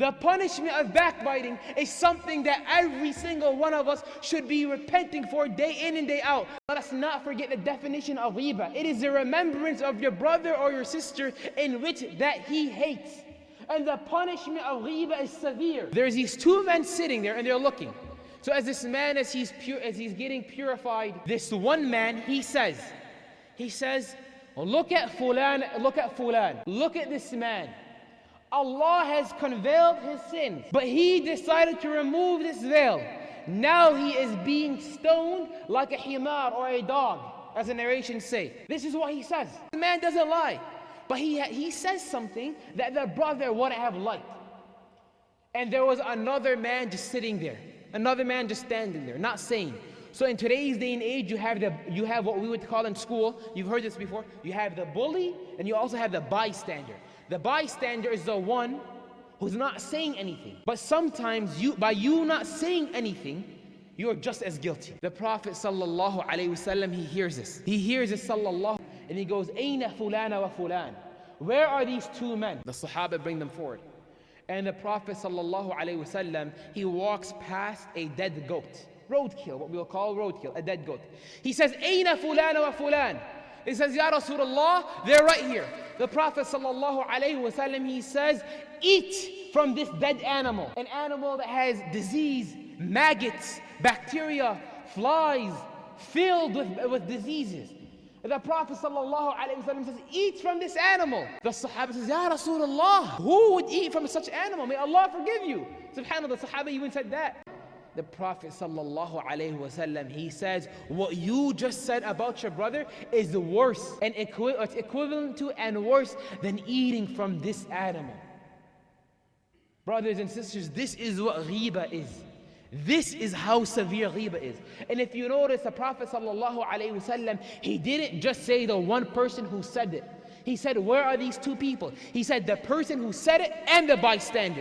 The punishment of backbiting is something that every single one of us should be repenting for day in and day out. Let us not forget the definition of ghiba. It is the remembrance of your brother or your sister in which that he hates. And the punishment of ghiba is severe. There's these two men sitting there and they're looking. So as this man, as he's getting purified, this one man, he says, look at fulan, look at this man. Allah has unveiled his sins, but he decided to remove this veil. Now he is being stoned like a himar or a dog, as the narrations say. This is what he says. The man doesn't lie, but he says something that the brother wouldn't have liked. And there was another man just sitting there, another man just standing there, not saying. So in today's day and age, you have what we would call in school, you've heard this before, you have the bully and you also have the bystander. The bystander is the one who's not saying anything. But sometimes by you not saying anything, you are just as guilty. The Prophet sallallahu alaihi wasallam, he hears this. He hears this sallallahu, and he goes, Aina fulana wa fulan. Where are these two men? The Sahaba bring them forward. And the Prophet sallallahu alaihi wasallam, he walks past a dead goat. Roadkill, what we will call roadkill, a dead goat. He says, Aina fulana wa fulan. He says, Ya Rasulullah, they're right here. The Prophet sallallahu alaihi wasallam, he says, eat from this dead animal. An animal that has disease, maggots, bacteria, flies, filled with diseases. The Prophet sallallahu alaihi wasallam says, eat from this animal. The Sahaba says, Ya Rasulullah, who would eat from such animal? May Allah forgive you. SubhanAllah, the Sahaba even said that. The Prophet sallallahu alaihi wasallam, he says, what you just said about your brother is worse and equivalent to and worse than eating from this animal. Brothers and sisters, this is what ghiba is. This is how severe ghiba is. And if you notice, the Prophet sallallahu alaihi wasallam, he didn't just say the one person who said it. He said, where are these two people? He said the person who said it and the bystander.